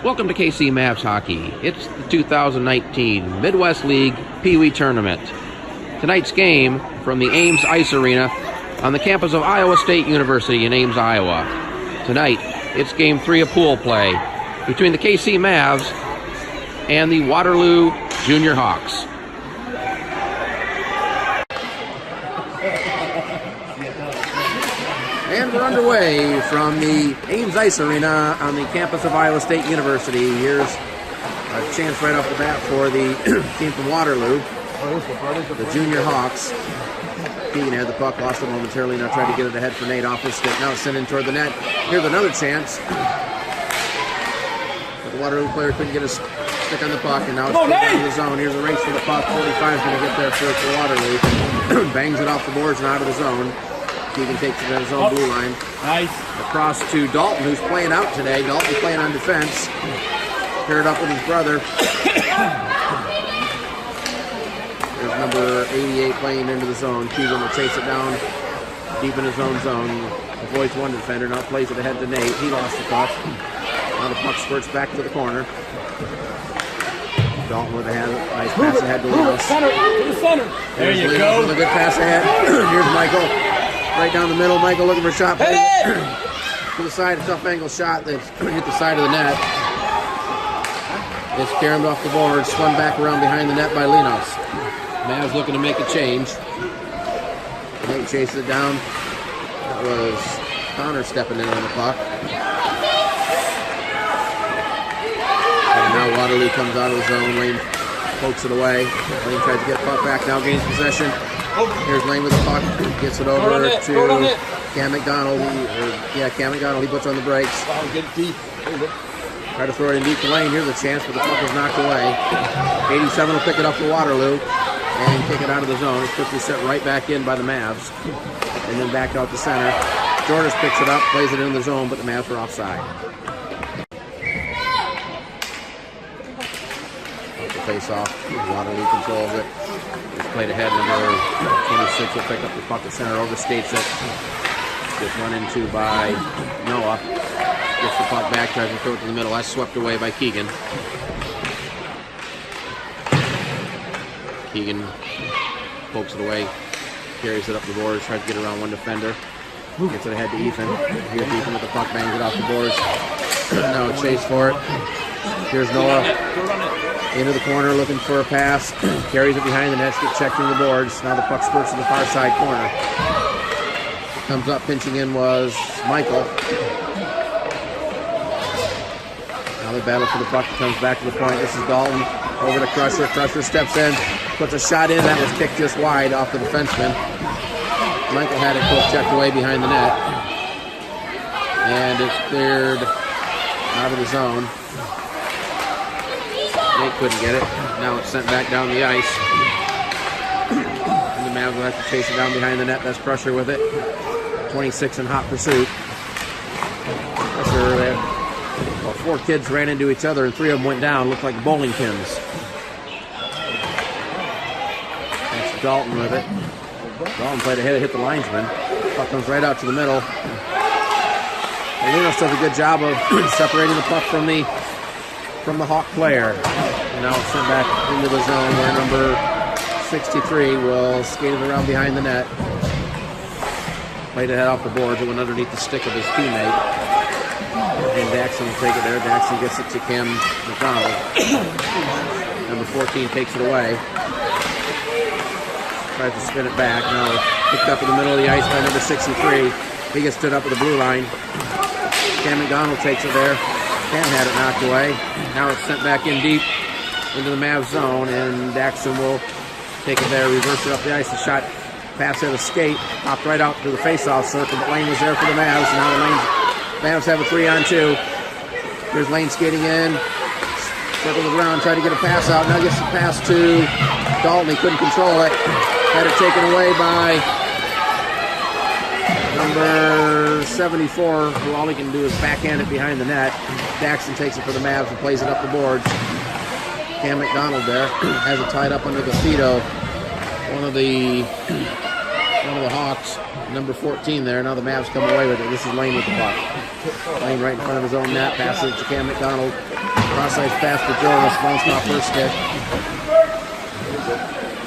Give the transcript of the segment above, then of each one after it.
Welcome to KC Mavs Hockey. It's the 2019 Midwest League PeeWee Tournament. Tonight's game from the Ames Ice Arena on the campus of Iowa State University in Ames, Iowa. Tonight, it's Game 3 of pool play between the KC Mavs and the Waterloo Junior Hawks. And we're underway from the Ames Ice Arena on the campus of Iowa State University. Here's a chance right off the bat for the team from Waterloo, the Junior Hawks. Keegan had the puck, lost it momentarily, now tried to get it ahead for Nate off his stick. Now it's sent in toward the net. Here's another chance. But the Waterloo player couldn't get his stick on the puck, and now it's down to the zone. Here's a race for the puck. 45 is going to get there first for Waterloo. Bangs it off the boards and out of the zone. Keegan takes it to his own blue line. Nice. Across to Dalton, who's playing out today. Dalton playing on defense. Paired up with his brother. There's number 88 playing into the zone. Keegan will chase it down deep in his own zone. Avoids one defender. Now plays it ahead to Nate. He lost the puck. Now the puck squirts back to the corner. Dalton with a nice pass ahead to Linus. There you go. With a good pass ahead. Here's Michael. Right down the middle, Michael looking for a shot. To the side, a tough angle shot that hit the side of the net. It's carried off the board, spun back around behind the net by Linus. Mavs looking to make a change. Nate chases it down. That was Connor stepping in on the puck. And now Waterloo comes out of the zone. Lane pokes it away. Lane tries to get the puck back, now gains possession. Here's Lane with the puck, gets it over to Cam McDonald. Cam McDonald, he puts on the brakes. Try to throw it in deep to Lane. Here's a chance, but the puck was knocked away. 87 will pick it up for Waterloo and kick it out of the zone. It's quickly set right back in by the Mavs. And then back out to center. Jordis picks it up, plays it in the zone, but the Mavs are offside. Face off. Waterloo controls it. It's played ahead. Number 26 will pick up the puck at center, overskates it. Gets run into by Noah. Gets the puck back, tries to throw it to the middle. That's swept away by Keegan. Keegan pokes it away, carries it up the boards, tries to get around one defender. Gets it ahead to Ethan. Here's Ethan with the puck, bangs it off the boards. Now a chase for it. Here's Noah. Into the corner, looking for a pass. Carries it behind the net, gets checked through the boards. Now the puck spurts to the far side corner. Comes up, pinching in was Michael. Now they battle for the puck. Comes back to the point. This is Dalton. Over to Crusher. Crusher steps in, puts a shot in. That was kicked just wide off the defenseman. Michael had it checked away behind the net. And it's cleared out of the zone. Nate couldn't get it. Now it's sent back down the ice. And the Mavs will have to chase it down behind the net. That's Crusher with it. 26 in hot pursuit. Crusher, four kids ran into each other and three of them went down. Looked like bowling pins. That's Dalton with it. Dalton played ahead, hit the linesman. Puck comes right out to the middle. Linus does a good job of separating the puck from the Hawk player. And now it's sent back into the zone where number 63 will skate it around behind the net. Played it head off the boards. It went underneath the stick of his teammate. And Daxon will take it there. Daxon gets it to Cam McDonald. Number 14 takes it away. Tries to spin it back. Now picked up in the middle of the ice by number 63. He gets stood up at the blue line. Cam McDonald takes it there. Cam had it knocked away. Now it's sent back in deep into the Mavs zone, and Daxon will take it there, reverse it up the ice. The shot pass at a skate, popped right out to the face-off circle, but Lane was there for the Mavs. And now the Mavs have a 3-on-2. Here's Lane skating in, circles around, tried to get a pass out. Now gets the pass to Dalton. He couldn't control it. Had it taken away by number 74, who all he can do is backhand it behind the net. Daxon takes it for the Mavs and plays it up the boards. Cam McDonald there has it tied up under the feet of one of the Down to the Hawks. Number 14 there. Now the Mavs come away with it. This is Lane with the puck. Lane right in front of his own net. Passes it to Cam McDonald. Cross-ice pass to Jordan. Bounced off first stick.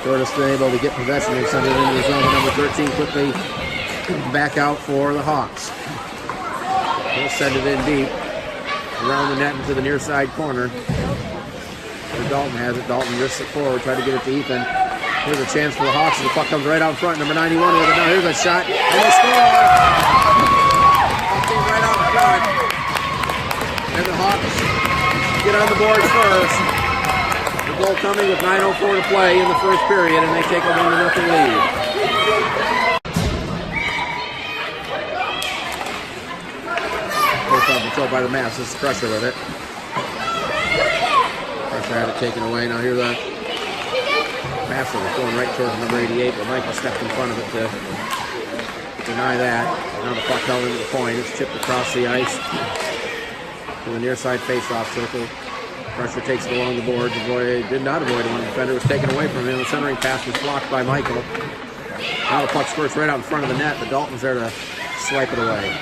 Jordan's still able to get possession and send it into the zone. Number 13 quickly back out for the Hawks. He'll send it in deep. Around the net into the near side corner. Where Dalton has it. Dalton risks it forward. Try to get it to Ethan. Here's a chance for the Hawks. The puck comes right out in front. Number 91 with it. Now here's a shot. And they score! Puck came right out in front. And the Hawks get on the board first. The goal coming with 9:04 to play in the first period, and they take a 1-0 lead. First off control by the Mavs. This is Crusher with it. Crusher had it taken away. Now here's a pass that was going right towards number 88, but Michael stepped in front of it to deny that. Now the puck held into the point. It's chipped across the ice to the near side face-off circle. Crusher takes it along the boards. Did not avoid one. The defender was taken away from him. The centering pass was blocked by Michael. Now the puck squirts right out in front of the net, but Dalton's there to swipe it away.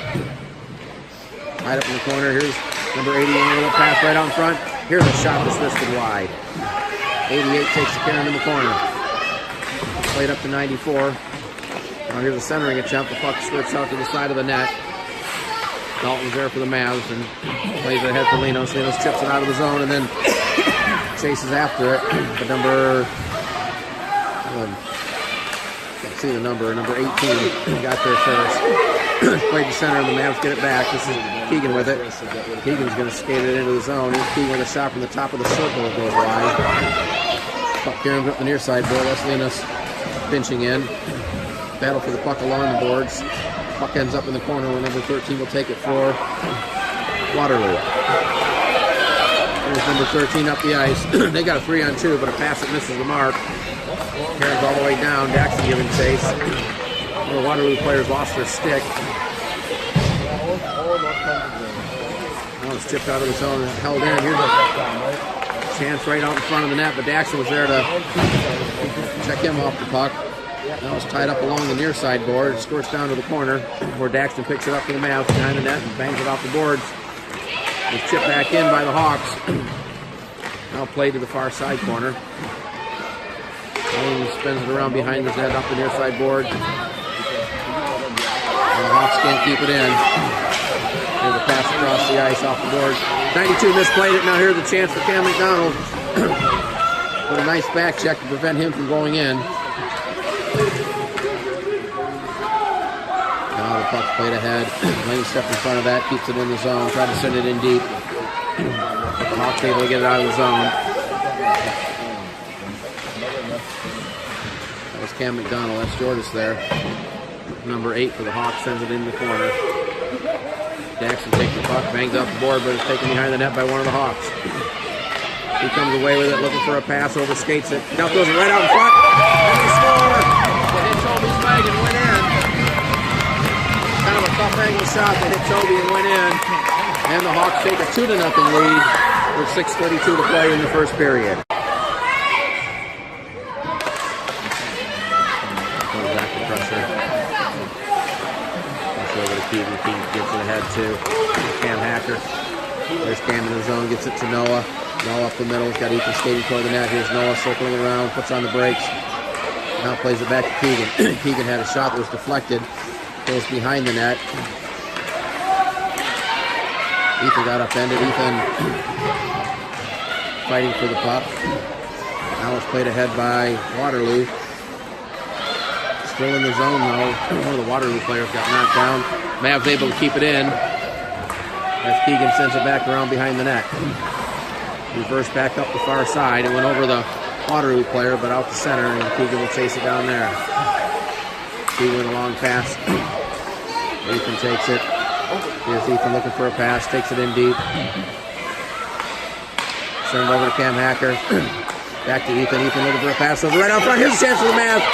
Right up in the corner. Here's number 81 with a pass right out in front. Here's a shot that's listed wide. 88 takes the carry in the corner. Played up to 94. Now here's a centering attempt. The puck squirts out to the side of the net. Dalton's there for the Mavs and plays it ahead for Linos. Linos chips it out of the zone and then chases after it. But number, can't see the number 18 got there first. Played the center and the Mavs get it back. This is Keegan with it. Keegan's going to skate it into the zone. Here's Keegan with a shot from the top of the circle. It goes wide. Puck carries up the near side board. That's Linos pinching in. Battle for the puck along the boards. Puck ends up in the corner where number 13 will take it for Waterloo. There's number 13 up the ice. They got a 3-on-2, but a pass that misses the mark. Carries all the way down. Daxton giving chase. The Waterloo players lost their stick. Now it's chipped out of the zone and held in. Here's a chance right out in front of the net, but Daxton was there to check him off the puck. Now it's tied up along the near side board. It squirts down to the corner where Daxton picks it up to the Mavs behind the net and bangs it off the boards. It's chipped back in by the Hawks. Now played to the far side corner. He spins it around behind his head up the near side board. And the Hawks can't keep it in. Here's a pass across the ice off the board. 92 misplayed it. Now here's a chance for Cam McDonald. With a nice back check to prevent him from going in. Now the puck's played ahead. Lane stepped in front of that, keeps it in the zone, tried to send it in deep. The Hawks able to get it out of the zone. That was Cam McDonald. That's Jordis there. Number 8 for the Hawks sends it in the corner. Daxton takes the puck, bangs off the board, but it's taken behind the net by one of the Hawks. He comes away with it, looking for a pass, overskates it. Now throws it right out in front, and they score! It hit Toby's leg and went in. Kind of a tough angle shot that hit Toby and went in. And the Hawks take a 2-0 lead with 6:32 to play in the first period. Comes back to Crusher. Crusher over to Keegan. Keegan gets it ahead to Cam Hacker. There's Cam in the zone, gets it to Noah. Noah up the middle, he's got Ethan skating toward the net. Here's Noah circling around, puts on the brakes. Now plays it back to Keegan. Keegan had a shot that was deflected, goes behind the net. Ethan got upended. Ethan fighting for the puck. Now it's played ahead by Waterloo. Still in the zone though. One of the Waterloo players got knocked down. Mavs able to keep it in as Keegan sends it back around behind the net. Reverse back up the far side. It went over the Waterloo player, but out the center, and Keegan will chase it down there. Keegan with a long pass. Ethan takes it. Here's Ethan looking for a pass. Takes it in deep. Send it over to Cam Hacker. Back to Ethan. Ethan looking for a pass. Over right out front. Here's a chance for the Mavs.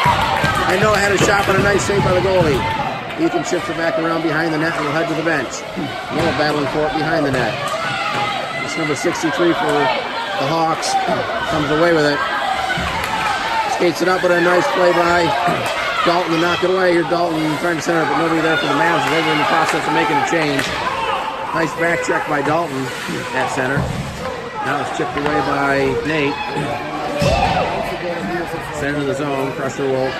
I know I had a shot, but a nice save by the goalie. Ethan shifts it back around behind the net and will head to the bench. Noah battling for it behind the net. It's number 63 for the Hawks. Comes away with it. Skates it up, but a nice play by Dalton to knock it away. Here's Dalton trying to center it, but nobody there for the Mavs. They're in the process of making a change. Nice back check by Dalton at center. Now it's chipped away by Nate. Center to the zone. Crusher will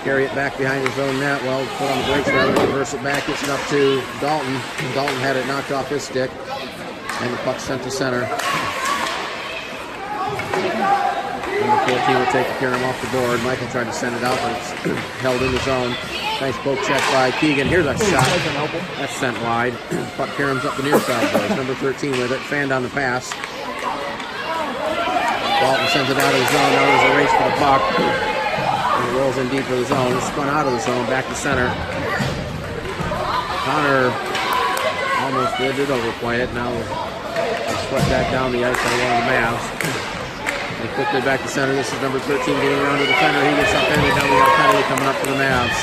carry it back behind his own net. Well, put on the brakes rather, reverse it back, gets it up to Dalton. Dalton had it knocked off his stick, and the puck sent to center. Number 14 will take the Karam off the board. Michael tried to send it out, but it's held in the zone. Nice poke check by Keegan. Here's a shot. That's sent wide. Puck Karam's up the near side, boys. Number 13 with it. Fanned on the pass. Dalton sends it out of the zone. Now there's a race for the puck. And it rolls in deep for the zone. It's spun out of the zone, back to center. Connor almost did overplay it. Now it's swept back down the ice by one of the Mavs. And quickly back to center. This is number 13 getting around to the defender. He gets up in, and now we got a penalty coming up for the Mavs.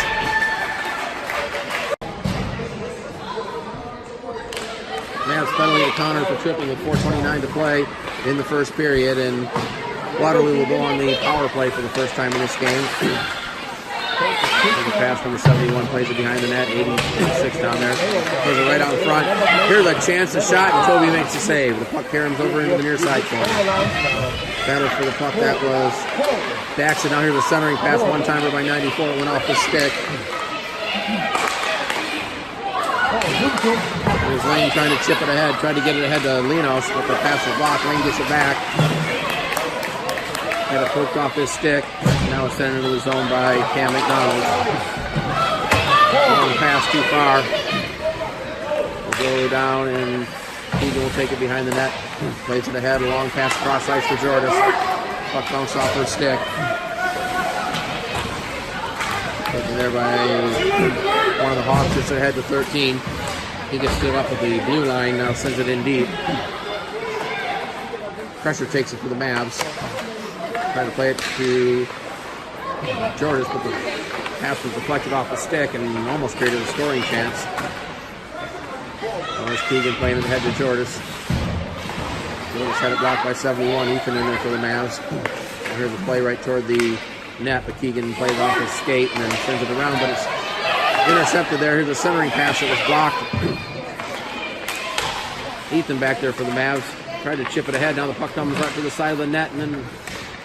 Mavs penalty to Connor for tripping with 4:29 to play in the first period, and Waterloo will go on the power play for the first time in this game. The pass from the 71 plays it behind the net, 86 down there. Throws it right out in front. Here's a chance to shot, and Toby makes the save. The puck caroms over into the near side corner. Battle for the puck, that was Daxon. Now here's a centering pass, one-timer by 94. It went off the stick. There's Lane trying to chip it ahead, tried to get it ahead to Linos, but the pass was blocked. Lane gets it back. Had it poked off his stick. Now it's sent into the zone by Cam McDonald. Long pass too far. Will go down, and Keegan will take it behind the net. Plays it ahead. A long pass across ice for Jordis. Puck bounced off her stick. Taken there by one of the Hawks. Gets it ahead to 13. He gets stood up at the blue line. Now sends it in deep. Pressure takes it for the Mavs. Trying to play it to Jordis, but the pass was deflected off the stick and almost created a scoring chance. There's Keegan playing it ahead to Jordis. Jordis had it blocked by 71. Ethan in there for the Mavs. Here's a play right toward the net, but Keegan plays off his skate and then sends it around, but it's intercepted there. Here's a centering pass that was blocked. Ethan back there for the Mavs. Tried to chip it ahead. Now the puck comes right to the side of the net and then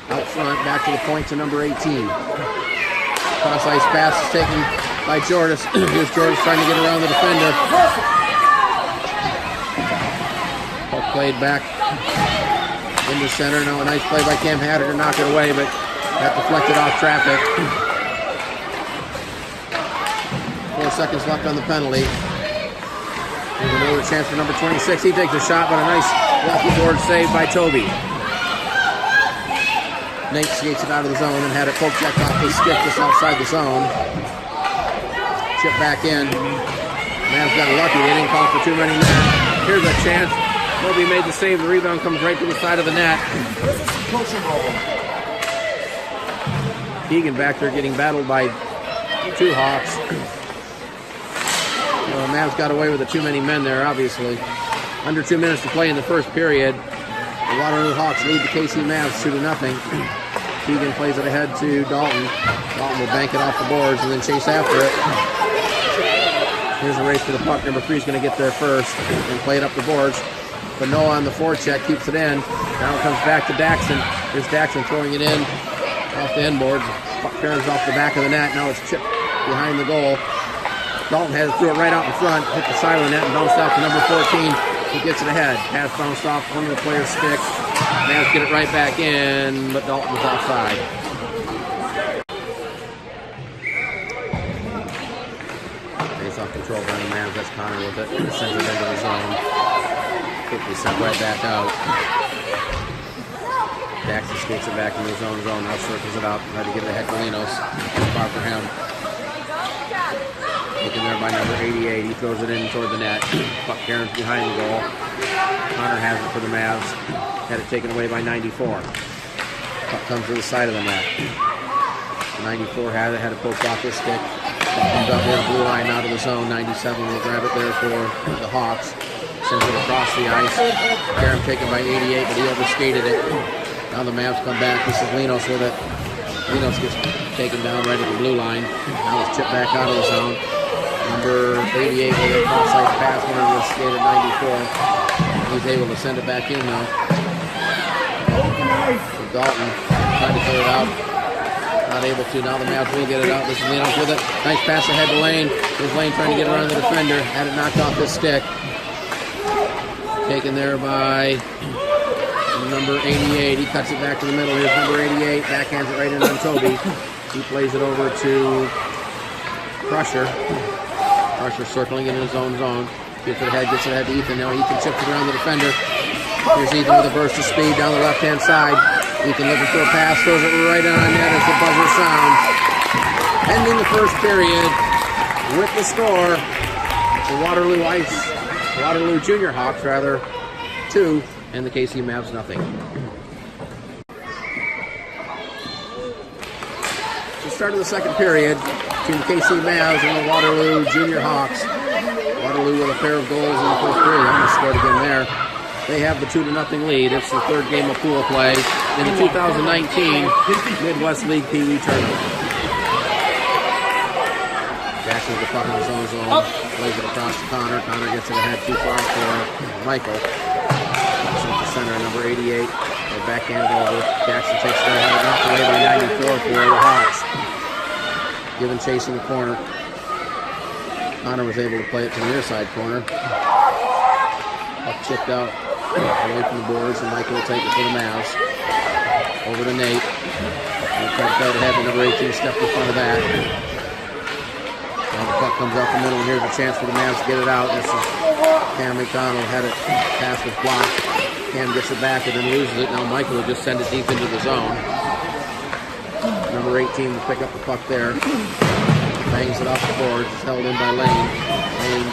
out front, back to the point to number 18. Cross ice pass is taken by Jordis. Here's Jordis trying to get around the defender. Puck played back into center. Now a nice play by Cam Hatter to knock it away, but that deflected off traffic. 4 seconds left on the penalty. There's another chance for number 26. He takes a shot, but a nice walk-aboard save by Toby. Nate skates it out of the zone and had it poke checked off his stick just outside the zone. Chip back in. Mavs got lucky. They didn't call for too many men. Here's a chance. Toby made the save. The rebound comes right to the side of the net. Keegan back there getting battled by 2 Hawks. Well, Mavs got away with the too many men there, obviously. Under 2 minutes to play in the first period. The Waterloo Hawks lead the KC Mavs 2-0. Keegan plays it ahead to Dalton. Dalton will bank it off the boards and then chase after it. Here's a race for the puck. Number 3 is going to get there first and play it up the boards. But Noah on the forecheck keeps it in. Now it comes back to Daxon. Here's Daxon throwing it in off the end boards. Puck turns off the back of the net. Now it's chipped behind the goal. Dalton has it, threw it right out in front, hit the side of the net and bounced out to number 14. He gets it ahead. Pass bounced off one of the player's sticks. Mavs get it right back in, but Dalton was offside. Face off control by the Mavs. That's Connor with it. Sends it into the zone. Quickly sent right back out. Daxon skates it back into his own zone. Now circles it out. Ready to get it ahead to Linos. Too far for him. Taken there by number 88. He throws it in toward the net. Puck Karen's behind the goal. Connor has it for the Mavs. Had it taken away by 94. Puck comes to the side of the net. 94 had it poked off his stick. Puck comes up there, blue line out of the zone. 97 will grab it there for the Hawks. Sends it across the ice. Karen taken by 88, but he overskated it. Now the Mavs come back. This is Linos with it. Linos gets taken down right at the blue line. Now it's chipped back out of the zone. Number 88 with a cross-site pass, one of the skate at 94. He's able to send it back in now. Dalton trying to clear it out. Not able to. Now the Mavs will get it out. This is Linos with it. Nice pass ahead to Lane. Here's Lane trying to get around the defender. Had it knocked off his stick. Taken there by number 88. He cuts it back to the middle. Here's number 88. Backhands it right in on Toby. He plays it over to Crusher. Crusher circling in his own zone. Gets it ahead to Ethan. Now Ethan chips it around the defender. Here's Ethan with a burst of speed down the left-hand side. Ethan looking for a pass. Throws it right on net as the buzzer sounds. Ending the first period with the score. The Waterloo Junior Hawks, 2, and the KC Mavs, nothing. The start of the second period between the KC Mavs and the Waterloo Junior Hawks. Waterloo with a pair of goals in the first period. Almost scored again there. They have the 2-0 lead. It's the third game of pool play in the 2019 Midwest League PeeWee tournament. Jackson with the puck in his own zone. Plays it across to Connor. Connor gets it ahead too far for Michael. The center, number 88. They backhand over. Jackson takes it ahead, knocked away by 94 for the Hawks. Given chase in the corner. Connor was able to play it to the near side corner. Puck chipped out away from the boards, and Michael will take it for the Mavs. Over to Nate. He'll try to play it ahead, but number 18 stepped in front of that. Now the puck comes off the middle, and here's a chance for the Mavs to get it out. This is Cam McDonald had it, pass was blocked. Cam gets it back and then loses it. Now Michael will just send it deep into the zone. Number 18 will pick up the puck there. Bangs it off the boards. It's held in by Lane. Lane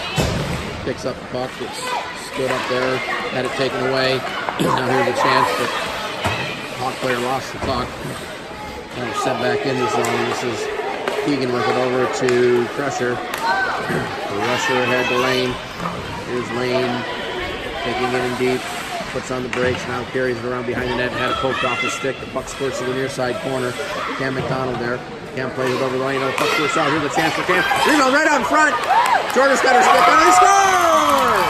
picks up the puck. It's stood up there. Had it taken away. Now here's a chance, but Hawk player lost the puck. Now it's sent back in the zone. This is Keegan with it over to Crusher. The rusher ahead to Lane. Here's Lane taking it in deep. Puts on the brakes, now carries it around behind the net. Had it poked off his stick. The puck squirts to the near side corner. Cam McDonald there. Cam plays it over the lane. The puck squirts out. Here's a chance for Cam. Rebound right out in front. Jordan's got her stick on. He scores!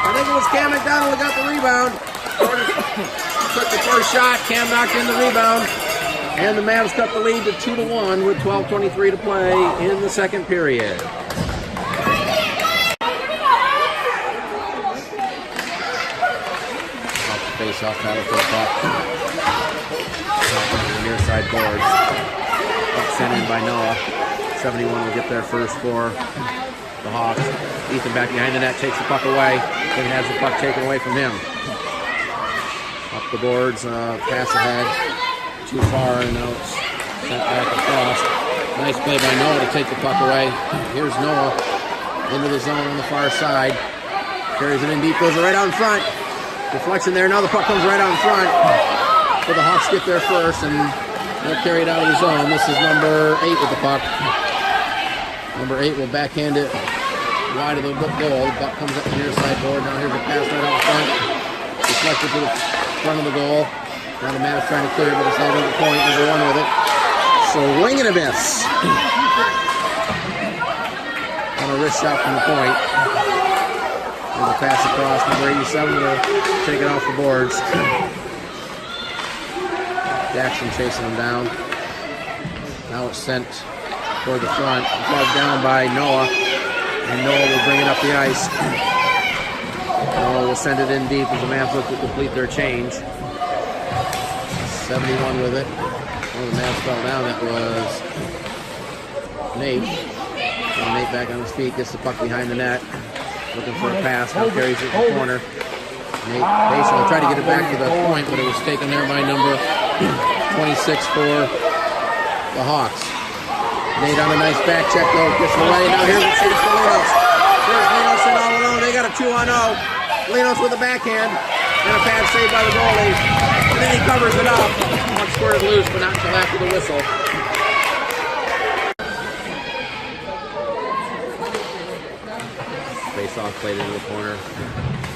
I think it was Cam McDonald who got the rebound. Jordan took the first shot. Cam knocked in the rebound. And the Mavs cut the lead to 2-1 with 12:23 to play in the second period. Face-off battle for the puck. The near side boards. Puck sent in by Noah. 71 will get there first for the Hawks. Ethan back behind the net, takes the puck away. Then has the puck taken away from him. Up the boards, pass ahead. Too far, and now it's sent back across. Nice play by Noah to take the puck away. Here's Noah into the zone on the far side. Carries it in deep, goes right out in front. Deflection there. Now the puck comes right out in front. But the Hawks get there first, and they'll carry it out of the zone. This is number 8 with the puck. Number 8 will backhand it wide of the goal. The puck comes up the near side board. Now here's a pass right out front. Deflected to the front of the goal. Now the Mavs trying to clear it, but it's held at the point. Number 1 with it. Swing and a miss. On a wrist shot from the point. There's a pass across. Number 87 will take it off the boards. Jackson chasing him down. Now it's sent toward the front. Plugged down by Noah. And Noah will bring it up the ice. Noah will send it in deep as the Mavs look to complete their change. 71 with it. One of the Mavs fell down. That was Nate. And Nate back on his feet. Gets the puck behind the net. Looking for a pass. Now carries it in the corner. Nate basically tried to get it back to the point, but it was taken there by number 26 for the Hawks. Nate on a nice back check though. Gets away. Now here's a chance for Linos. There's Linos in all alone. They got a 2-on-0. Linos with a backhand. And a pass saved by the goalie. And then he covers it up. Puck squirted loose, but not until after the whistle. Face-off played into the corner.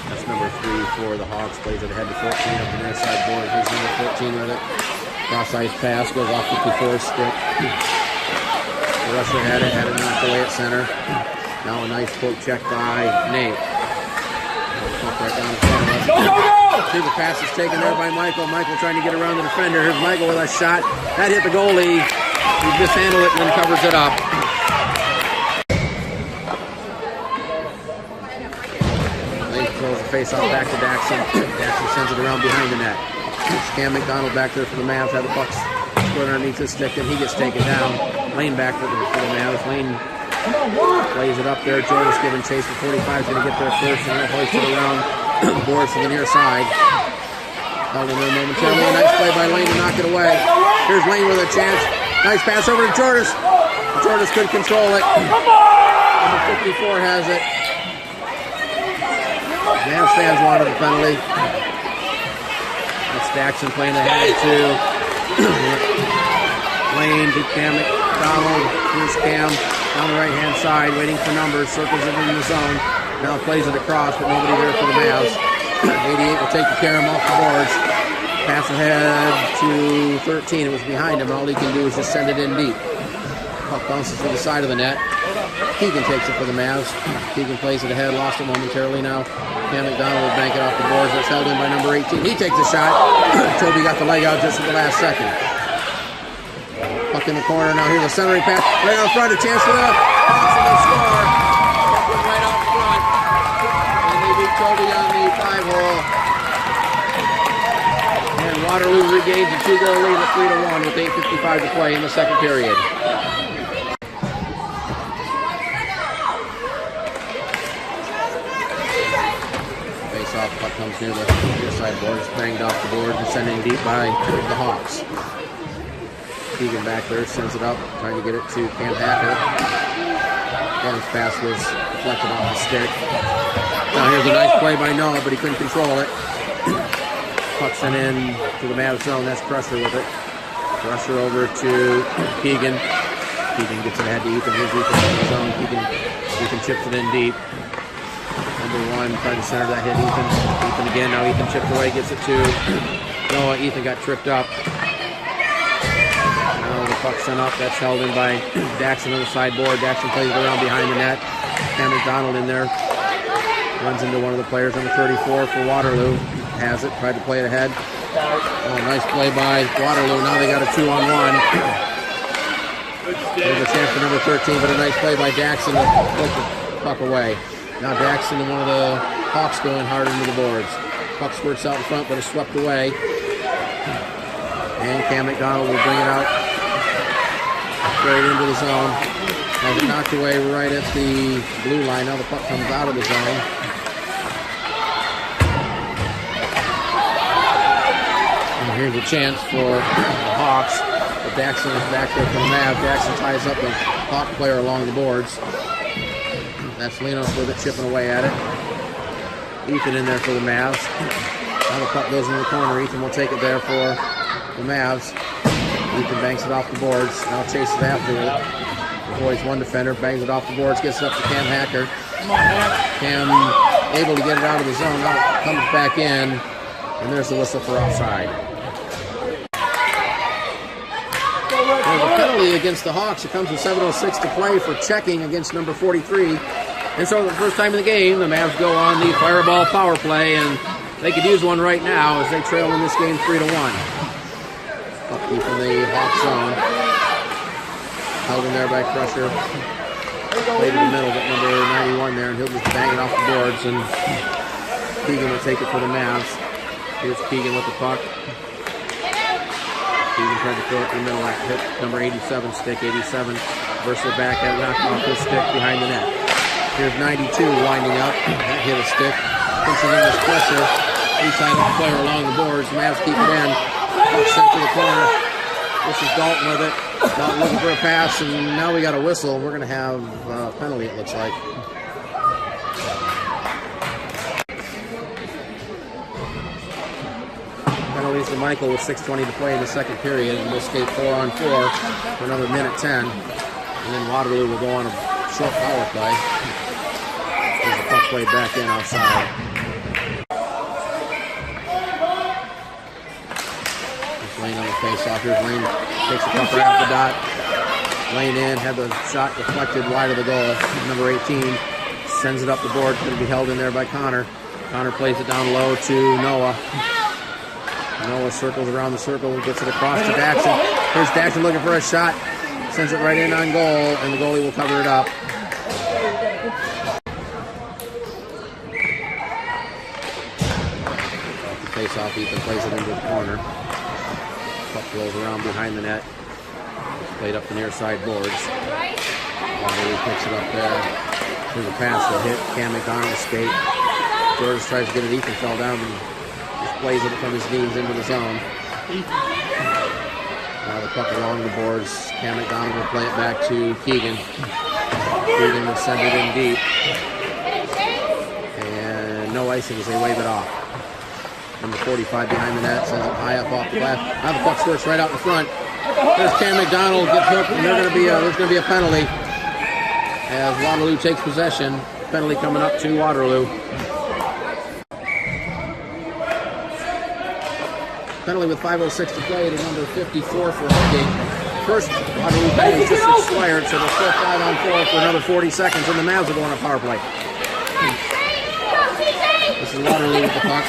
That's number 3 for the Hawks. Plays it ahead to 14 up the near side board. Here's number 14 with it. Cross ice pass goes off 54's stick. The rusher had it knocked away at center. Now a nice poke check by Nate. Right down the front of us. Go! See the pass is taken there by Michael. Michael trying to get around the defender. Here's Michael with a shot. That hit the goalie. He mishandled it and then covers it up. Lane throws the face off back to Daxon. Daxon sends it around behind the net. Cam McDonald back there for the Mavs. Had the puck scored underneath his stick, and he gets taken down. Lane back for the Mavs. Lane plays it up there. Jordan's giving chase for 45. Is going to get there first, and he'll hoist it around boards to the near side. Held in there momentarily. A nice play by Lane to knock it away. Here's Lane with a chance. Nice pass over to Jordan. Jordan couldn't control it. Number 54 has it. Mavs fans wanted the penalty. That's Daxon playing ahead to Lane to Cam McDonald. Here's Cam down the right-hand side, waiting for numbers. Circles it in the zone. Now plays it across, but nobody there for the Mavs. 88 will take the care of him off the boards. Pass ahead to 13. It was behind him. All he can do is just send it in deep. Puck bounces to the side of the net. Keegan takes it for the Mavs. Keegan plays it ahead, lost it momentarily now. Cam McDonald will bank it off the boards. That's held in by number 18. He takes a shot. Toby got the leg out just at the last second. Puck in the corner. Now here's a centering pass. Right out front. A chance for the Hawks and they score. Puck went right out front. And they beat Toby on the 5-hole. And Waterloo regains a 2-goal lead at 3-1 with 8:55 to play in the second period. Puck comes near the near side board, it's banged off the board and sent in deep by the Hawks. Keegan back there sends it up, trying to get it to Cam Hacker. Cam's pass was deflected off the stick. Now here's a nice play by Noah, but he couldn't control it. Puck sent in to the Mavs zone. That's Crusher with it. Crusher over to Keegan. Keegan gets it ahead to Ethan. Here's Ethan in the zone. Ethan chips it in deep. Number 1 trying to center that hit. Ethan again. Now Ethan chipped away, gets it to Noah. Ethan got tripped up. Now the puck sent up. That's held in by Daxon on the sideboard. Daxon plays it around behind the net. Cam McDonald in there. Runs into one of the players, number 34 for Waterloo. Has it. Tried to play it ahead. Oh, nice play by Waterloo. Now they got a 2-on-1. There's a chance for number 13, but a nice play by Daxon to put the puck away. Now Daxon and one of the Hawks going hard into the boards. Puck squirts out in front, but is swept away. And Cam McDonald will bring it out straight into the zone. Has it knocked away right at the blue line. Now the puck comes out of the zone. And here's a chance for the Hawks. But Daxon is back there for the Mavs. Daxon ties up the Hawk player along the boards. That's Linos with it, chipping away at it. Ethan in there for the Mavs. Now the puck goes in the corner. Ethan will take it there for the Mavs. Ethan banks it off the boards. Now chases after it. The boys one defender, bangs it off the boards, gets it up to Cam Hacker. Cam able to get it out of the zone. Now it comes back in, and there's the whistle for offside. There's a penalty against the Hawks. It comes with 7:06 to play for checking against number 43. And so for the first time in the game, the Mavs go on the fireball power play, and they could use one right now as they trail in this game 3-1. Up deep in the Hawk zone. Held in there by Crusher. Played in the middle, but number 91 there, and he'll just bang it off the boards, and Keegan will take it for the Mavs. Here's Keegan with the puck. Keegan tried to throw it in the middle, hit number 87 stick, 87 versus the back, and knocked off his stick behind the net. Here's 92 winding up, that hit a stick, puts it in this pressure, inside the player along the boards, the Mavs keep it in, puck sent to the corner. This is Dalton with it, Dalton looking for a pass, and now we got a whistle. We're going to have a penalty, it looks like. Penalties to Michael with 6:20 to play in the second period, and we'll skate 4-on-4 for another minute 10. And then Waterloo will go on a short power play. There's the puck played back in outside. Just laying on the Face off. Here's Lane. Takes the puck right off the dot. Lane in. Had the shot deflected wide of the goal. Number 18 sends it up the board. Going to be held in there by Connor. Connor plays it down low to Noah. Noah circles around the circle, gets it across to Daxon. Here's Daxon looking for a shot. Sends it right in on goal, and the goalie will cover it up. Face off, Ethan plays it into the corner. Puck rolls around behind the net. Played up the near side boards. Waterloo picks it up there. Here's a pass that hit. Cam McDonald skate. George tries to get it. Ethan fell down and just plays it from his knees into the zone. Now the puck along the boards. Cam McDonald will play it back to Keegan. Keegan will send it in deep. And no icing as they wave it off. Number 45 behind the net, sends it high up off the glass. Now the puck squirts right out in front. There's Cam McDonald, gets hooked, and there's going to be a penalty as Waterloo takes possession. Penalty coming up to Waterloo. Penalty with 5:06 to play to number 54 for hooking. First Waterloo penalty just expired, so they're still 5-on-4 for another 40 seconds, and the Mavs will go on a power play. This is Waterloo with the puck.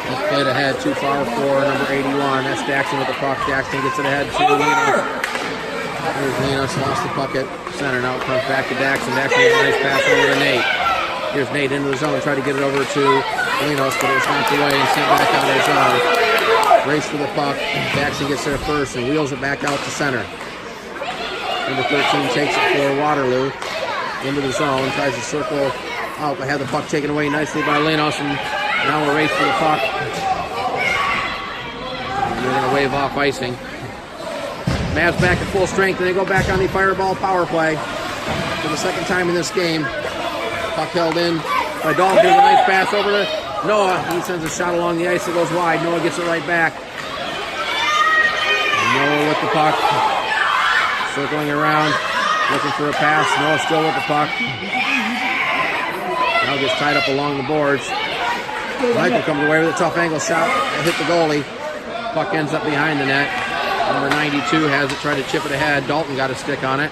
That's played ahead, too far for number 81. That's Daxon with the puck. Daxon gets it ahead to Linos. Here's Linos, lost the puck at center. Now it comes back to Daxon. Daxon gets a nice pass over to Nate. Here's Nate into the zone, tried to get it over to Linos, but it was knocked away and sent back out of the zone. Race for the puck. Daxon gets there first and wheels it back out to center. Number 13 takes it for Waterloo. Into the zone, tries to circle out. They had the puck taken away nicely by Linos, and now we'll race for the puck. And they're going to wave off icing. Mavs back at full strength, and they go back on the Fireball power play for the second time in this game. Puck held in by Dalton. Gives a nice pass over to Noah. He sends a shot along the ice that goes wide. Noah gets it right back. And Noah with the puck. Circling around, looking for a pass. Noah still with the puck. Now gets tied up along the boards. Michael comes away with a tough angle shot that hit the goalie. Puck ends up behind the net. Number 92 has it, tried to chip it ahead. Dalton got a stick on it.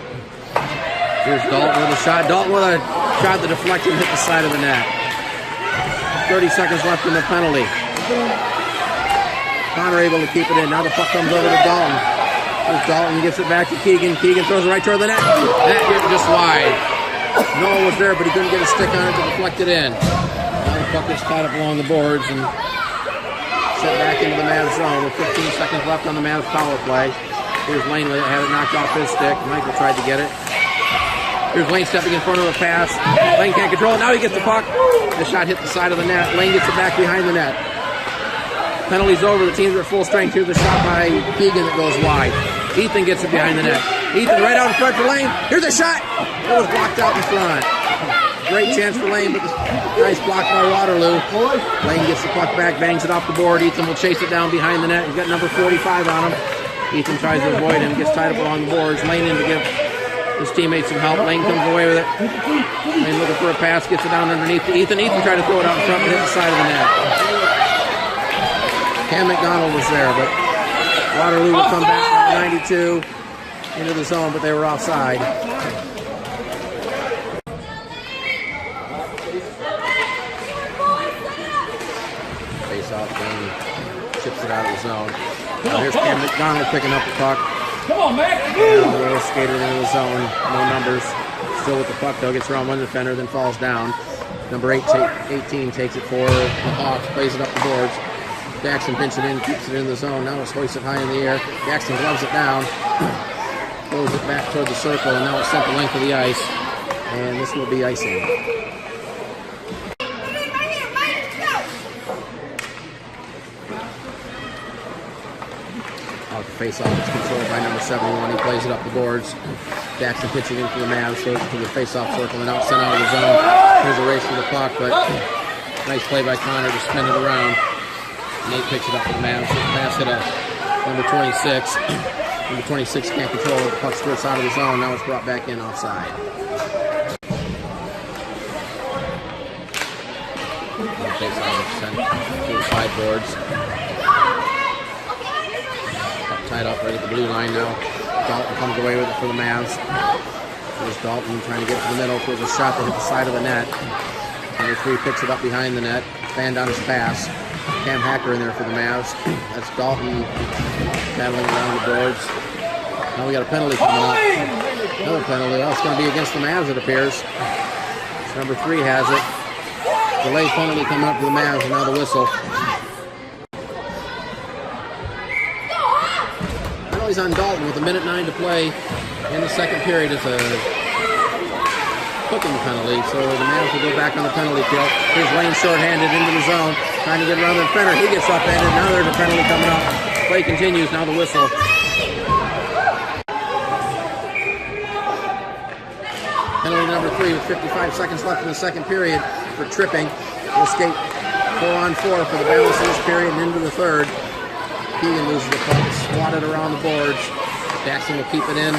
Here's Dalton with a shot. Dalton with a shot that deflected and hit the side of the net. 30 seconds left in the penalty. Connor able to keep it in. Now the puck comes over to Dalton. Here's Dalton, gets it back to Keegan. Keegan throws it right toward the net. That hit just wide. Noah was there, but he couldn't get a stick on it to deflect it in. Now the puck is tied up along the boards and set back into the Mavs zone with 15 seconds left on the Mavs power play. Here's Lane, had it knocked off his stick. Michael tried to get it. Here's Lane stepping in front of the pass. Lane can't control it. Now he gets the puck. The shot hit the side of the net. Lane gets it back behind the net. Penalty's over. The teams are at full strength. Here's a shot by Keegan that goes wide. Ethan gets it behind the net. Ethan right out in front for Lane. Here's a shot. It was blocked out in front. Great chance for Lane, but nice block by Waterloo. Lane gets the puck back, bangs it off the board. Ethan will chase it down behind the net. He's got number 45 on him. Ethan tries to avoid him, gets tied up along the boards. Lane in to give his teammates some help. Lane comes away with it. Lane looking for a pass, gets it down underneath to Ethan. Ethan tried to throw it out in front, but hit the side of the net. Cam McDonald was there, but Waterloo will come back with 92 into the zone, but they were offside. Face-off game, chips it out of the zone. Now here's Cam McDonald picking up the puck. Come on, man. Little skater into the zone, no numbers. Still with the puck though, gets around one defender, then falls down. Number 18 takes it for the Hawks, plays it up the boards. Jackson pinches it in, keeps it in the zone. Now it's hoisted high in the air. Jackson gloves it down, throws it back toward the circle, and now it's sent the length of the ice. And this will be icing. Out the face-off, it's controlled by number 71. He plays it up the boards. Jackson pitching in for the Mavs, throws it to the face-off circle, and out sent out of the zone. Here's a race for the puck, but nice play by Connor to spin it around. Nate picks it up for the Mavs. Pass hit up number 26. Number 26 can't control it. The puck squirts out of the zone. Now it's brought back in offside. Takes on the sideboards. tied up right at the blue line now. Dalton comes away with it for the Mavs. There's Dalton trying to get to the middle. Throws a shot that hit the side of the net. Number 3 picks it up behind the net. Fanned on his pass. Cam Hacker in there for the Mavs. That's Dalton battling around the boards. Now we got a penalty coming up. Another penalty. Oh, it's going to be against the Mavs, it appears. So number 3 has it. Delayed penalty coming up for the Mavs, and now the whistle. Penalty's on Dalton with 1:09 to play in the second period. It's a cooking penalty, so the Mavs will go back on the penalty kill. Here's Lane shorthanded into the zone, trying to get around the defender. He gets upended. Now there's a penalty coming up. Play continues. Now the whistle. Penalty number 3 with 55 seconds left in the second period for tripping. We'll skate 4-on-4 for the balance of this period and into the third. Keegan loses the puck, swatted around the boards. Daxton will keep it in.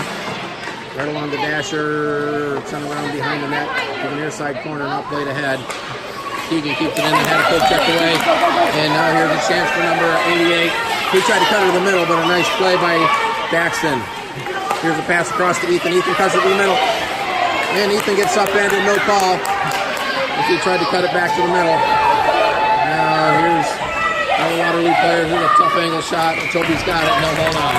Right along the dasher, sent around behind the net to the near side corner, now played ahead. Keegan keeps it in, the head of poke checked away. And now here's a chance for number 88. He tried to cut it to the middle, but a nice play by Daxton. Here's a pass across to Ethan. Ethan cuts it to the middle. And Ethan gets upended, no call. If he tried to cut it back to the middle. Now here's our Waterloo players. Here's a tough angle shot. Toby's got it. No, hold on.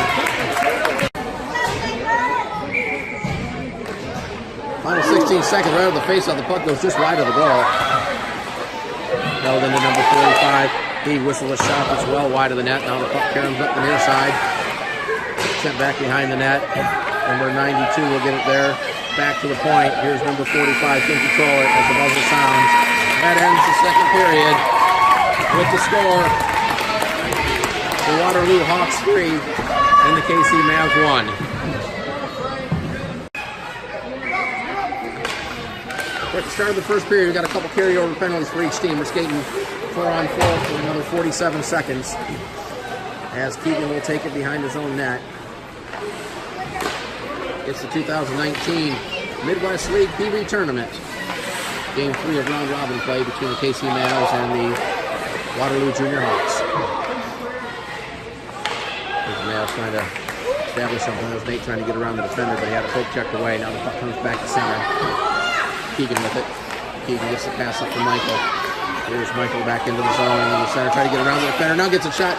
Final 16 seconds, right over the face-off. The puck goes just wide of the goal. Held into number 45. He whistled a shot that's well wide of the net. Now the puck caroms up the near side. Sent back behind the net. Number 92 will get it there. Back to the point. Here's number 45. Can control it as the buzzer sounds. That ends the second period with the score. The Waterloo Hawks 3 and the KC Mavs 1. At the start of the first period, we've got a couple carryover penalties for each team. We're skating 4-on-4 for another 47 seconds as Keegan will take it behind his own net. It's the 2019 Midwest League PeeWee Tournament. Game 3 of round robin play between the KC Mavs and the Waterloo Junior Hawks. There's the Mavs trying to establish something. That was Nate trying to get around the defender, but he had a poke checked away. Now the puck comes back to center. Keegan with it. Keegan gets the pass up to Michael. Here's Michael back into the zone in the center, trying to get around the defender. Now gets a shot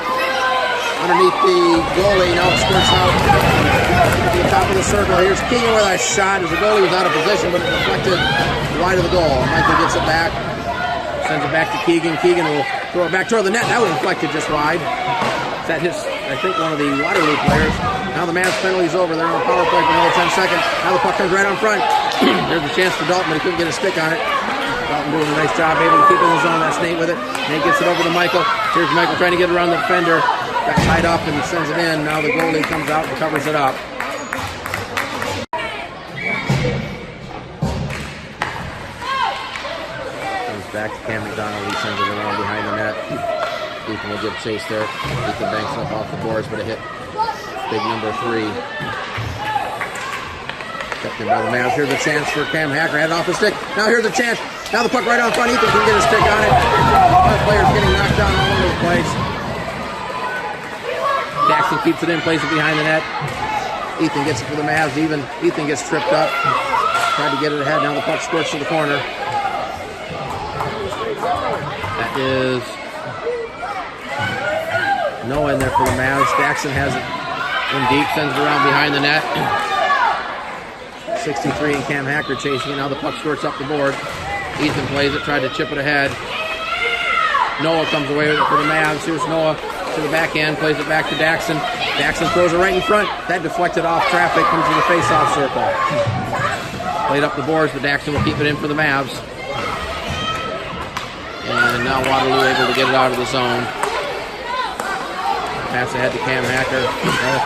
underneath the goalie. Now it squirts out to the top of the circle. Here's Keegan with a shot as the goalie was out of position, but it deflected wide of the goal. Michael gets it back, sends it back to Keegan. Keegan will throw it back toward the net. That was deflected just wide. That hits, I think, one of the Waterloo players. Now the Mavs penalty's over. They're on a power play for another 10 seconds. Now the puck comes right on front. There's a chance for Dalton, but he couldn't get a stick on it. Dalton doing a nice job, able to keep it in the zone. That's Nate with it. Nate gets it over to Michael. Here's Michael trying to get around the defender. Got tied up and sends it in. Now the goalie comes out and covers it up. Comes back to Cam McDonald. He sends it around behind the net. Ethan will give chase there. Ethan banks up off the boards, but it hit big number 3. Kept in by the Mavs. Here's a chance for Cam Hacker. Had it off the stick. Now here's a chance. Now the puck right on front. Ethan can get a stick on it. Our player's getting knocked down all over the place. Daxton keeps it in, plays it behind the net. Ethan gets it for the Mavs. Ethan gets tripped up. Tried to get it ahead. Now the puck squirts to the corner. That is Noah in there for the Mavs. Daxton has it in deep, sends it around behind the net. 63 and Cam Hacker chasing it. Now the puck squirts up the board. Ethan plays it, tried to chip it ahead. Noah comes away with it for the Mavs. Here's Noah to the back end, plays it back to Daxton. Daxton throws it right in front. That deflected off traffic, comes to the face-off circle. Played up the boards, but Daxton will keep it in for the Mavs. And now Waterloo able to get it out of the zone. Pass ahead to Cam Hacker.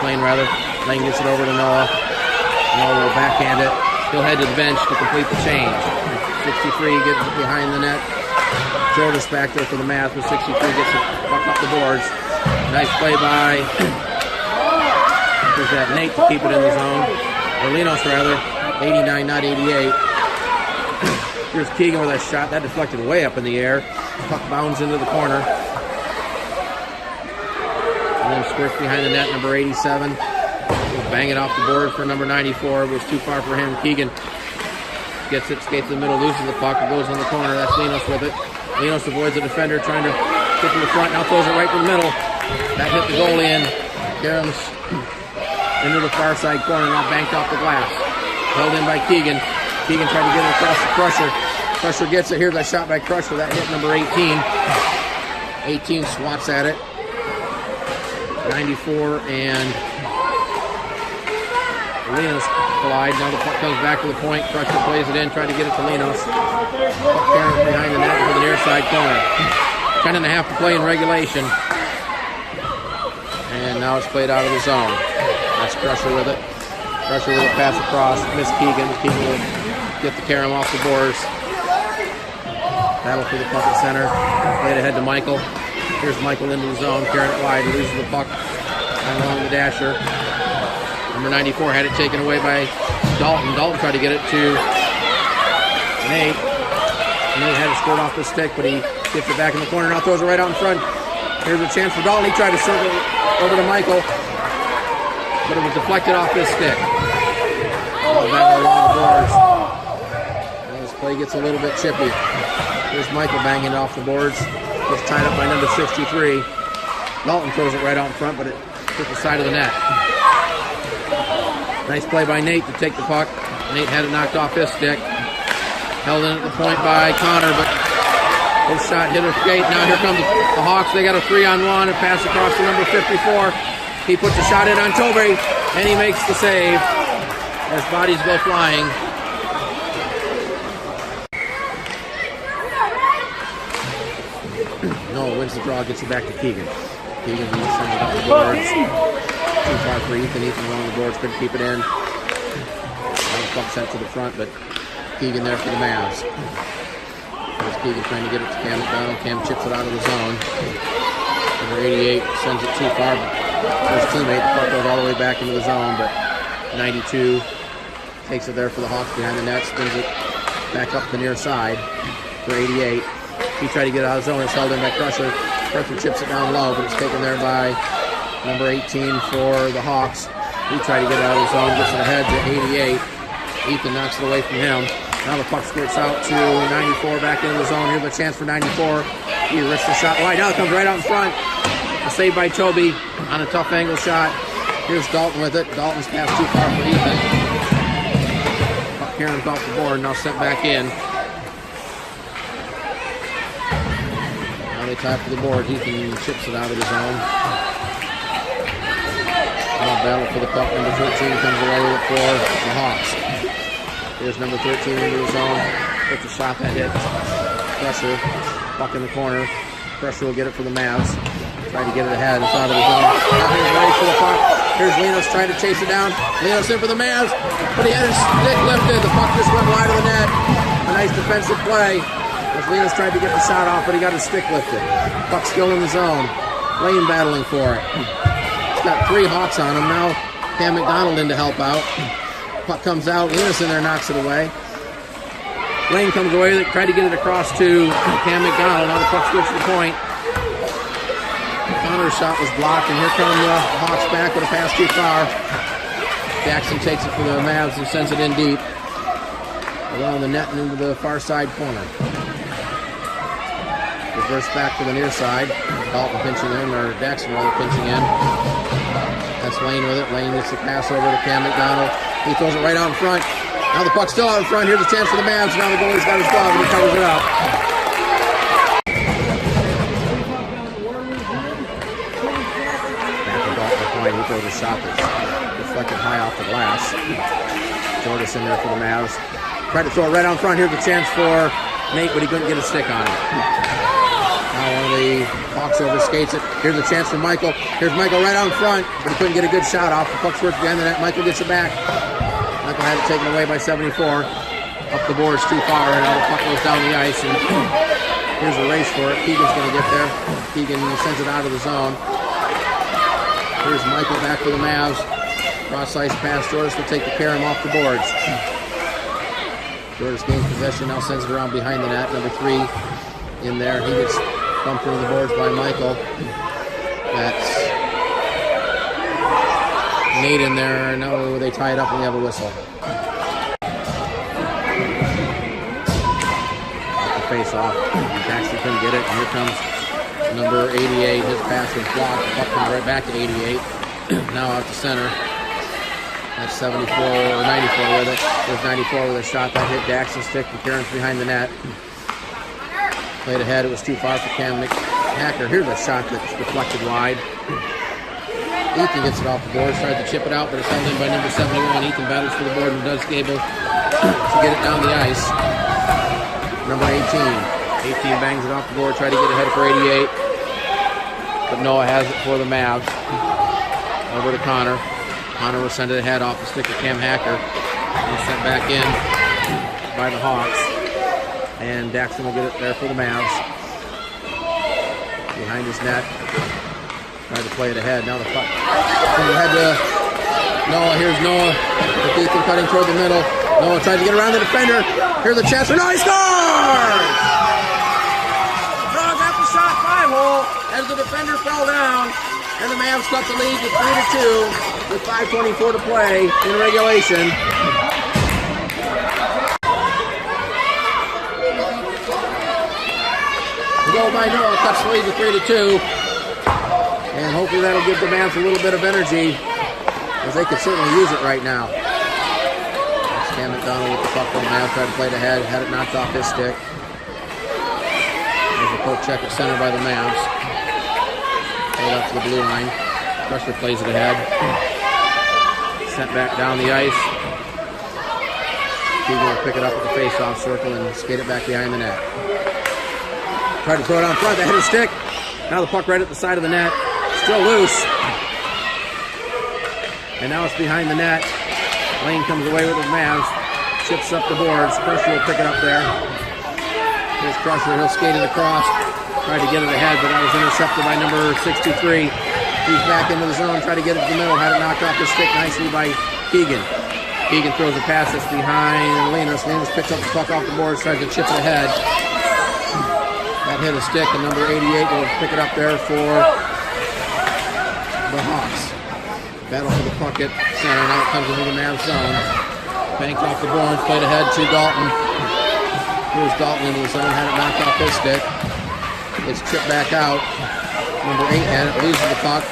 Lane rather. Lane gets it over to Noah. Noah will backhand it. He'll head to the bench to complete the change. 63 gets it behind the net. Jordas back there for the Mavs, but 63 gets it buck up the boards. Nice play by who's that? Nate to keep it in the zone. Or Linos rather. 89, not 88. Here's Keegan with a shot. That deflected way up in the air. Puck bounds into the corner. And then squirts behind the net, number 87. He'll bang it off the board for number 94. It was too far for him. Keegan gets it, skates to the middle, loses the puck, it goes on the corner. That's Linos with it. Linos avoids the defender, trying to get to the front. Now throws it right to the middle. That hit the goalie in. Karam's into the far side corner, now banked off the glass. Held in by Keegan. Keegan tried to get it across the Crusher. Crusher gets it. Here's that shot by Crusher. That hit number 18. 18 swats at it. 94 and Linos collide. Now the puck comes back to the point. Crusher plays it in, trying to get it to Linos. Puck carried behind the net for the near side corner. 10.5 to play in regulation. And now it's played out of the zone. That's Crusher with it. Crusher with a pass across. Miss Keegan. Keegan will get the Karam off the boards. Battle for the puck at center. Played ahead to Michael. Here's Michael into the zone. Carrying it wide. Loses the puck. Along the dasher. Number 94 had it taken away by Dalton. Dalton tried to get it to Nate. Nate had it scored off the stick, but he gets it back in the corner. Now throws it right out in front. Here's a chance for Dalton. He tried to circle over to Michael, but it was deflected off his stick. Back along the boards. Now this play gets a little bit chippy. Here's Michael banging it off the boards. Gets tied up by number 63. Dalton throws it right out in front, but it hit the side of the net. Nice play by Nate to take the puck. Nate had it knocked off his stick. Held in at the point by Connor, but his shot hit her skate. Now here comes the Hawks. They got a 3-on-1 and pass across to number 54. He puts a shot in on Toby, and he makes the save as bodies go flying. No, wins the draw, gets it back to Keegan. Keegan sends it up the boards. Too far for Ethan. Ethan along the boards, couldn't keep it in. Now the puck sent to the front, but Keegan there for the Mavs. There's Keegan trying to get it to Cam McDonald. Cam chips it out of the zone. Number 88 sends it too far. His teammate, the puck goes all the way back into the zone, but 92 takes it there for the Hawks behind the net, spins it back up the near side for 88. He tried to get it out of the zone. It's held in by Crusher. Crusher chips it down low, but it's taken there by number 18 for the Hawks. He tried to get it out of the zone, gets it ahead to 88. Ethan knocks it away from him. Now the puck squirts out to 94, back into the zone. Here's a chance for 94. He risks the shot wide. Now it comes right out in front. A save by Toby on a tough angle shot. Here's Dalton with it. Dalton's pass too far for Ethan. Puck Karen's off the board, now sent back in. Now they tie up to the board. Ethan chips it out of the zone. Now battle for the puck. Number 13 comes away with it for the Hawks. Here's number 13 into the zone. Puts a shot that hits. Crusher. Puck in the corner. Crusher will get it for the Mavs. Trying to get it ahead. It's out of the zone. Now here's the race for the puck. Here's Linos trying to chase it down. Linos in for the Mavs. But he had his stick lifted. The puck just went wide of the net. A nice defensive play. As Linos tried to get the shot off, but he got his stick lifted. Puck still in the zone. Lane battling for it. He's got 3 Hawks on him. Now Cam McDonald in to help out. Puck comes out. Linos in there knocks it away. Lane comes away with it. Tried to get it across to Cam McDonald. Now the puck switched to the point. Connor's shot was blocked, and here come the Hawks back with a pass too far. Jackson takes it for the Mavs and sends it in deep. Around the net and into the far side corner. Reverse back to the near side. Dalton pinching in, or Jackson rather pinching in. That's Lane with it. Lane gets the pass over to Cam McDonald. He throws it right out in front. Now the puck's still out in front. Here's a chance for the Mavs. Now the goalie's got his glove and he covers it up. Back to Dalton point. He throws a shot that's deflected high off the glass. Jordas in there for the Mavs. Tried to throw it right out in front. Here's a chance for Nate, but he couldn't get a stick on it. Now one of the Hawks overskates it. Here's a chance for Michael. Here's Michael right out in front, but he couldn't get a good shot off. The puck squirts behind the net. Michael gets it back. Michael had it taken away by 74. Up the boards too far, and now the puck goes down the ice. And here's a race for it. Keegan's going to get there. Keegan sends it out of the zone. Here's Michael back for the Mavs. Cross ice pass. Jordas will take the Karam off the boards. Jordas gains possession. Now sends it around behind the net. Number 3 in there. He gets bumped into the boards by Michael. That's Nate in there. No, they tie it up and we have a whistle. Face off. Jackson couldn't get it, and here comes number 88. His pass was blocked. The puck comes right back to 88. Now out to center. That's 74 or 94 with it. There's 94 with a shot that hit Daxton's stick. McCarron's behind the net. Played ahead. It was too far for Cam Hacker. Here's a shot that's deflected wide. Ethan gets it off the board. Tries to chip it out, but it's held in by number 71. Ethan battles for the board and does able to get it down the ice. Number 18. 18 bangs it off the board, tried to get ahead for 88. But Noah has it for the Mavs. Over to Connor. Connor will send it ahead off the stick of Cam Hacker. And sent back in by the Hawks. And Daxton will get it there for the Mavs. Behind his net. Tried to play it ahead. Now the puck. Ahead to Noah. Here's Noah. With Ethan cutting toward the middle. Noah tries to get around the defender. Here's a chance for Noah. He scores! Draws at the shot 5-hole as the defender fell down. And the Mavs cut the lead with 3-2 with 5:24 to play in regulation. The goal by Noah cuts the lead to 3-2. And hopefully that'll give the Mavs a little bit of energy, as they could certainly use it right now. Cam McDonald with the puck on the Mavs, tried to play it ahead, had it knocked off his stick. There's a poke check at center by the Mavs. Played up to the blue line. Crusher plays it ahead. Sent back down the ice. Keegan will pick it up at the face-off circle and skate it back behind the net. Tried to throw it on front, that hit his stick. Now the puck right at the side of the net. Still loose. And now it's behind the net. Lane comes away with the Mavs. Chips up the boards. Crusher will pick it up there. Here's Crusher. He'll skate it across. Tried to get it ahead, but that was intercepted by number 63. He's back into the zone. Tried to get it to the middle. Had it knocked off the stick nicely by Keegan. Keegan throws a pass that's behind Linus. Linus picks up the puck off the boards. Tries to chip it ahead. That hit a stick, and number 88 will pick it up there for the Hawks. Battle for the puck at center. Now it comes into the Mavs zone. Banked off the boards. Played ahead to Dalton. Here's Dalton into the zone. Had it knocked off his stick. It's chipped back out. Number 8 had it. Loses the puck.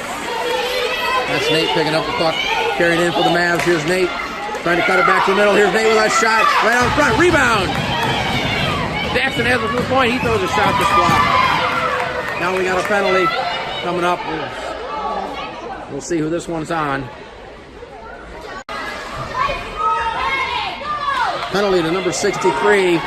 That's Nate picking up the puck. Carried in for the Mavs. Here's Nate. Trying to cut it back to the middle. Here's Nate with that shot. Right out front. Rebound. Daxton has it from the point. He throws a shot to block. Now we got a penalty coming up. We'll see who this one's on. Penalty to number 63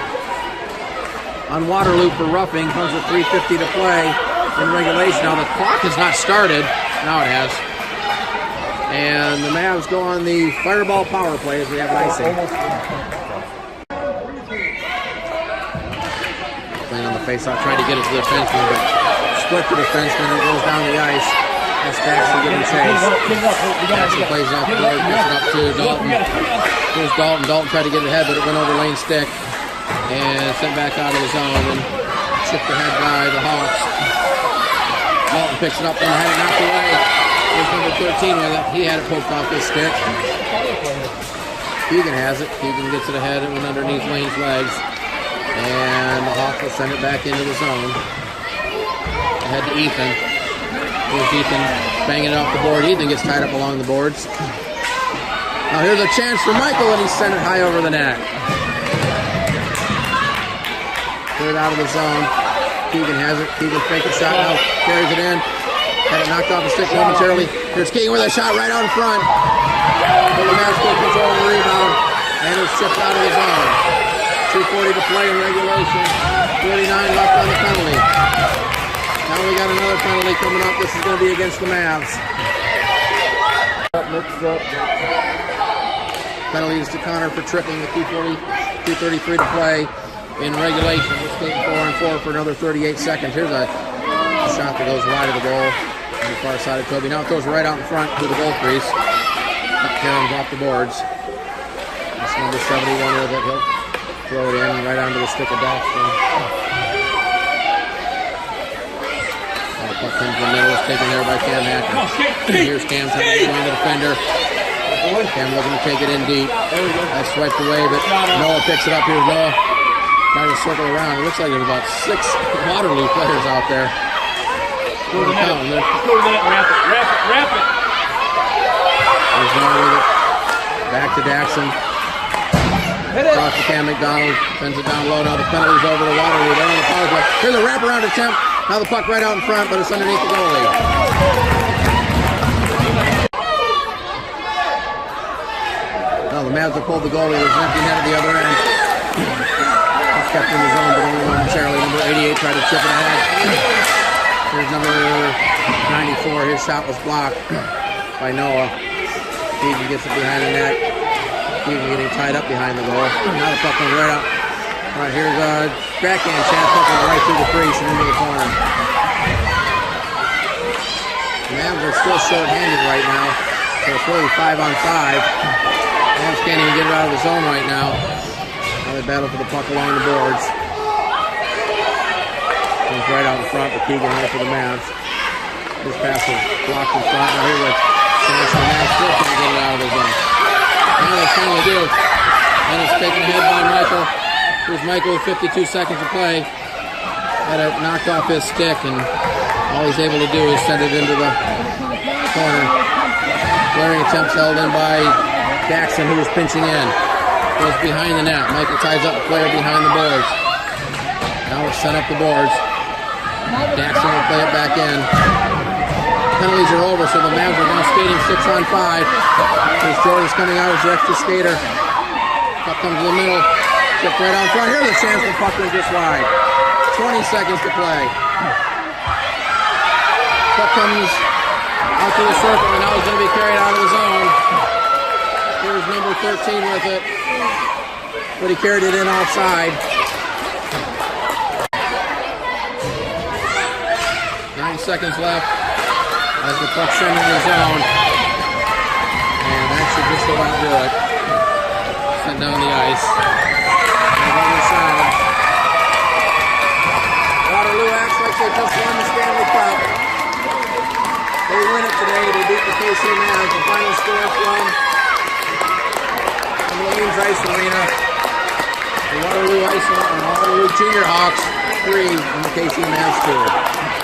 on Waterloo for roughing. Comes with 3:50 to play in regulation. Now the clock has not started. Now it has. And the Mavs go on the fireball power play as we have icing. Playing on the faceoff, trying to get it to the defenseman, but split the defenseman and goes down the ice. That's Daxton getting chased. Daxton plays off the board, gets it up to Dalton. Here's Dalton. Dalton tried to get it ahead, but it went over Lane's stick. And sent back out of the zone and chipped ahead by the Hawks. Dalton picks it up and had it knocked away. Here's number 13 with it. He had it poked off his stick. Keegan has it. Keegan gets it ahead. It went underneath Lane's legs. And the Hawks will send it back into the zone. Ahead to Ethan. Here's Ethan banging it off the board. Ethan gets tied up along the boards. Now here's a chance for Michael, and he sent it high over the net. Cleared out of the zone. Keegan has it. Keegan fakes a shot now. Carries it in. Had it knocked off the stick momentarily. Here's Keegan with a shot right out in front. But the Mavs still control the rebound. And it's chipped out of the zone. 2:40 to play in regulation. 49 left on the penalty. Now we got another penalty coming up. This is going to be against the Mavs. Mixed up. Penalties to Connor for tripping with 2:33 to play in regulation. We're skating 4-on-4 for another 38 seconds. Here's a shot that goes wide of the goal on the far side of Toby. Now it goes right out in front to the goal crease. Karen's off the boards. That's number 71 with it. He'll throw it in right onto the stick of Daxton. The puck comes in the middle. It's taken there by Cam Hacker. Here's Cam trying to join the defender. boy. Cam looking to take it in deep. There we go. That's swiped away, but Noah picks it up. Here's Noah. Trying to circle around. It looks like there's about 6 Waterloo players out there. Go to the net. Go to the net. Wrap it. Wrap it. Wrap it. There's Noah with it. Back to Daxon. Hit it. Across to Cam McDonald. Sends it down low. Now the penalty's over to Waterloo. They're on the power play. Here's a wraparound attempt. Now the puck right out in front, but it's underneath the goalie. Well, the Mavs have pulled the goalie. There's an empty net at the other end. Puck kept in the zone, but only momentarily. Number 88 tried to chip it ahead. Here's number 94. His shot was blocked by Noah. PeeWee gets it behind the net. PeeWee getting tied up behind the goal. Now the puck comes right up. All right, here's a backhand chance. Puck goes right through the crease and into the corner. The Mavs are still short-handed right now, so it's really 5-on-5. Mavs can't even get it out of the zone right now. Now they battle for the puck along the boards. Comes right out in front, but Keegan there for the Mavs. This pass is blocked in front. Now here's a chance the Mavs still can't get it out of the zone. Now they finally do. And it's taken ahead by Michael. Here's Michael with 52 seconds to play. Had it knocked off his stick, and all he's able to do is send it into the corner. Glaring attempts held in by Daxon, who was pinching in. Goes behind the net. Michael ties up the player behind the boards. Now it's sent up the boards. Daxon will play it back in. Penalties are over, so the Mavs are now skating 6-on-5. Here's Jordan's coming out as the extra skater. Puck comes to the middle. Chip right out front. Here's a chance the puck went just wide. 20 seconds to play. Puck comes out to the circle, and now he's going to be carried out of the zone. Here's number 13 with it, but he carried it in offside. 9 seconds left as the puck's sent in the zone, and that should just about do it. Sent down the ice. Waterloo acts like they just won the Stanley Cup. They win it today. They beat the KC Mavs. The final score from Williams Ice Arena. The Waterloo Junior Hawks 3 and the KC Mavs 2.